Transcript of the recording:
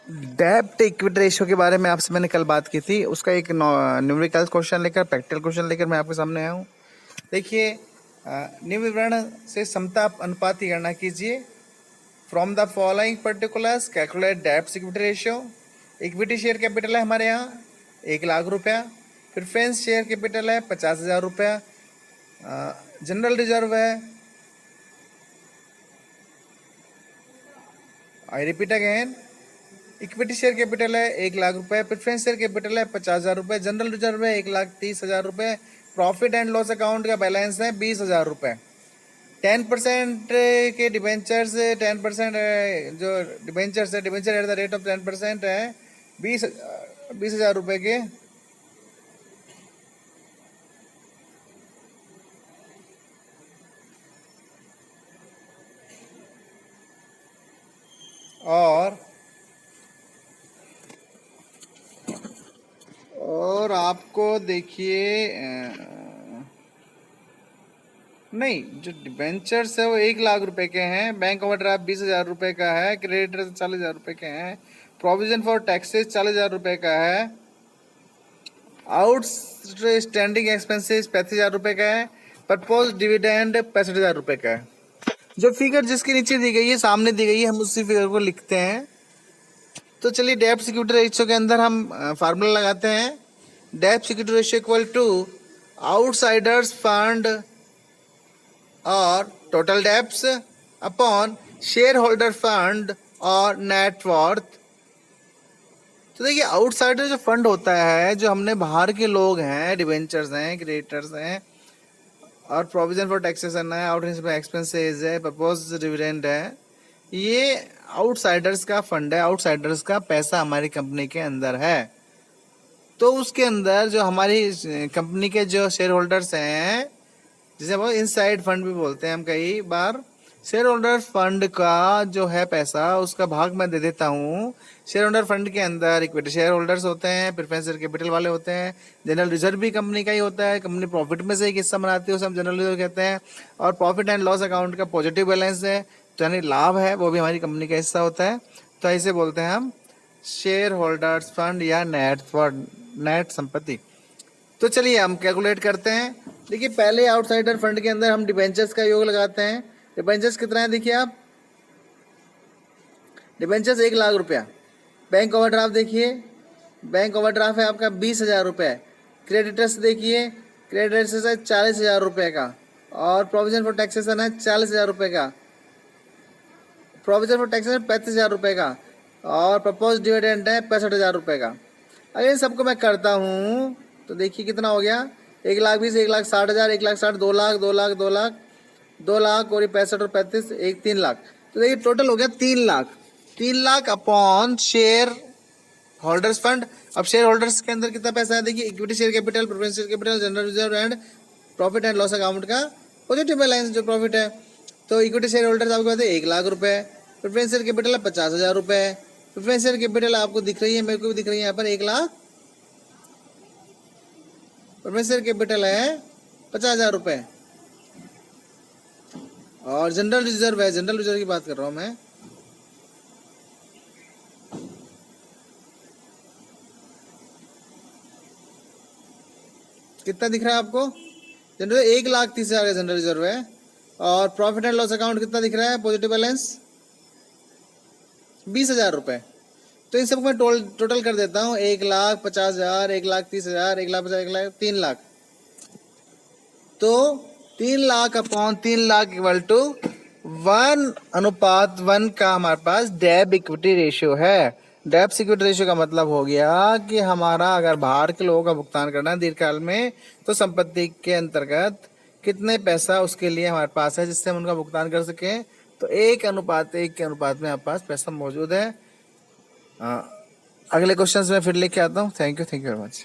डेब्ट equity ratio के बारे में आपसे मैंने कल बात की थी, उसका एक न्यूमेरिकल क्वेश्चन लेकर, प्रैक्टिकल क्वेश्चन लेकर मैं आपके सामने आया हूँ। देखिए, निम्न विवरण से समता अनुपात की गणना कीजिए। From the following particulars calculate डेब्ट equity ratio. Equity share capital है हमारे यहाँ 1,00,000 रुपया, प्रेफरेंस शेयर कैपिटल है 50,000 रुपया, जनरल रिजर्व है, I repeat again, equity share capital है 1,00,000 रुपए, प्रेफरेंस शेयर कैपिटल है 50,000 रुपए, जनरल रिजर्व है 1,30,000 रुपए, प्रॉफिट एंड लॉस अकाउंट का बैलेंस है 20,000 रुपए। 10% के डिबेंचर्स, 10% जो डिबेंचर्स है, debenture at the rate of 10% है 20,000 रुपए के। और आपको देखिए, नहीं, जो डिबेंचर्स है वो 1,00,000 रुपए के हैं, बैंक ओवरड्राफ्ट 20,000 रुपए का है, क्रेडिटर 40,000 रुपए के हैं, प्रोविजन फॉर टैक्सेस 40,000 रुपए का है, आउटस्टैंडिंग एक्सपेंसेस 35,000 रुपए का है, प्रपोज डिविडेंड 65,000 रुपए का है। जो फिगर जिसके नीचे दी गई है, सामने दी गई है, हम उसी फिगर को लिखते हैं। तो चलिए, डेब्ट इक्विटी रेशियो के अंदर हम फार्मूला लगाते हैं। डेब्ट equity ratio equal to outsiders fund और total debts upon shareholder fund और नेट वर्थ। तो देखिए, आउटसाइडर जो फंड होता है, जो हमने बाहर के लोग हैं, डिवेंचर्स हैं, क्रेडिटर्स हैं, और प्रोविजन फॉर टैक्सेशन है, आउट एक्सपेंसेस है, प्रपोज डिविडेंड है, ये आउटसाइडर्स का फंड है, आउटसाइडर्स का पैसा हमारी कंपनी के अंदर है। तो उसके अंदर जो हमारी कंपनी के जो शेयर होल्डर्स हैं, जिसे वो इनसाइड फंड भी बोलते हैं हम कई बार, शेयर होल्डर फंड का जो है पैसा, उसका भाग मैं दे देता हूँ। शेयर होल्डर फंड के अंदर इक्विटी शेयर होल्डर्स होते हैं, प्रेफरेंस शेयर कैपिटल वाले होते हैं, जनरल रिजर्व भी कंपनी का ही होता है, कंपनी प्रॉफिट में से एक हिस्सा बनाती है, उसे हम जनरल रिजर्व कहते हैं, और प्रॉफिट एंड लॉस अकाउंट का पॉजिटिव बैलेंस है, तो यानी लाभ है, वो भी हमारी कंपनी का हिस्सा होता है। तो ऐसे बोलते हैं हम शेयर होल्डर्स फंड या नेट फंड, नेट संपत्ति। तो चलिए हम कैलकुलेट करते हैं। देखिए, पहले आउटसाइडर फंड के अंदर हम डिबेंचर्स का योग लगाते हैं। डिबेंचर्स कितना है देखिए आप, डिबेंचर्स 1,00,000 रुपया। बैंक ओवरड्राफ्ट देखिए, बैंक ओवरड्राफ्ट है आपका 20,000 रुपये। क्रेडिटर्स देखिए, क्रेडिटर्स है 40,000 रुपये का, और प्रोविजन फॉर टैक्सेशन है 40,000 रुपये का, प्रोविजन फॉर टैक्सेशन 35,000 रुपये का, और प्रपोज डिविडेंड है 65,000 रुपये का। अगर इन सबको मैं करता हूँ तो देखिए कितना हो गया, 1,20,000, 1,60,000, 1,60,000, 2,00,000, 2,00,000, 2,00,000, 2,00,000 और 65 और 35, 3,00,000। तो देखिए टोटल हो गया 3,00,000। 3,00,000 अपॉन शेयर होल्डर्स फंड। अब शेयर होल्डर्स के अंदर कितना पैसा है देखिए, equity share capital, preference share capital, general reserve and profit and loss account का पॉजिटिव बैलेंस जो प्रॉफिट है। तो इक्विटी शेयर होल्डर्स आपको कहते हैं 1,00,000 रुपये, प्रेफरेंस शेयर कैपिटल है 50,000 रुपये, प्रेफरेंस शेयर कैपिटल आपको दिख रही है, मेरे को भी दिख रही है यहाँ पर 1,00,000, प्रेफरेंस शेयर कैपिटल है 50,000 रुपये, और जनरल रिजर्व है, जनरल रिजर्व की बात कर रहा हूँ मैं, कितना दिख रहा है आपको, जनरल 1,30,000 का जनरल रिजर्व है, और प्रॉफिट एंड लॉस अकाउंट कितना दिख रहा है, पॉजिटिव बैलेंस 20,000 रुपये। तो इन सबको मैं टोटल कर देता हूँ, 1,50,000, 1,30,000, 1,50,000, 1,00,000, 3,00,000। तो 3,00,000 अपॉन 3,00,000 इक्वल टू 1:1 का हमारे पास डेब्ट इक्विटी रेशियो है। डेब्ट इक्विटी रेशियो का मतलब हो गया कि हमारा अगर बाहर के लोगों का भुगतान करना है दीर्घकाल में, तो संपत्ति के अंतर्गत कितने पैसा उसके लिए हमारे पास है जिससे हम उनका भुगतान कर सकें। तो 1:1 के अनुपात में हमारे पास पैसा मौजूद है। अगले क्वेश्चन में फिर लेके आता हूँ। Thank you very much.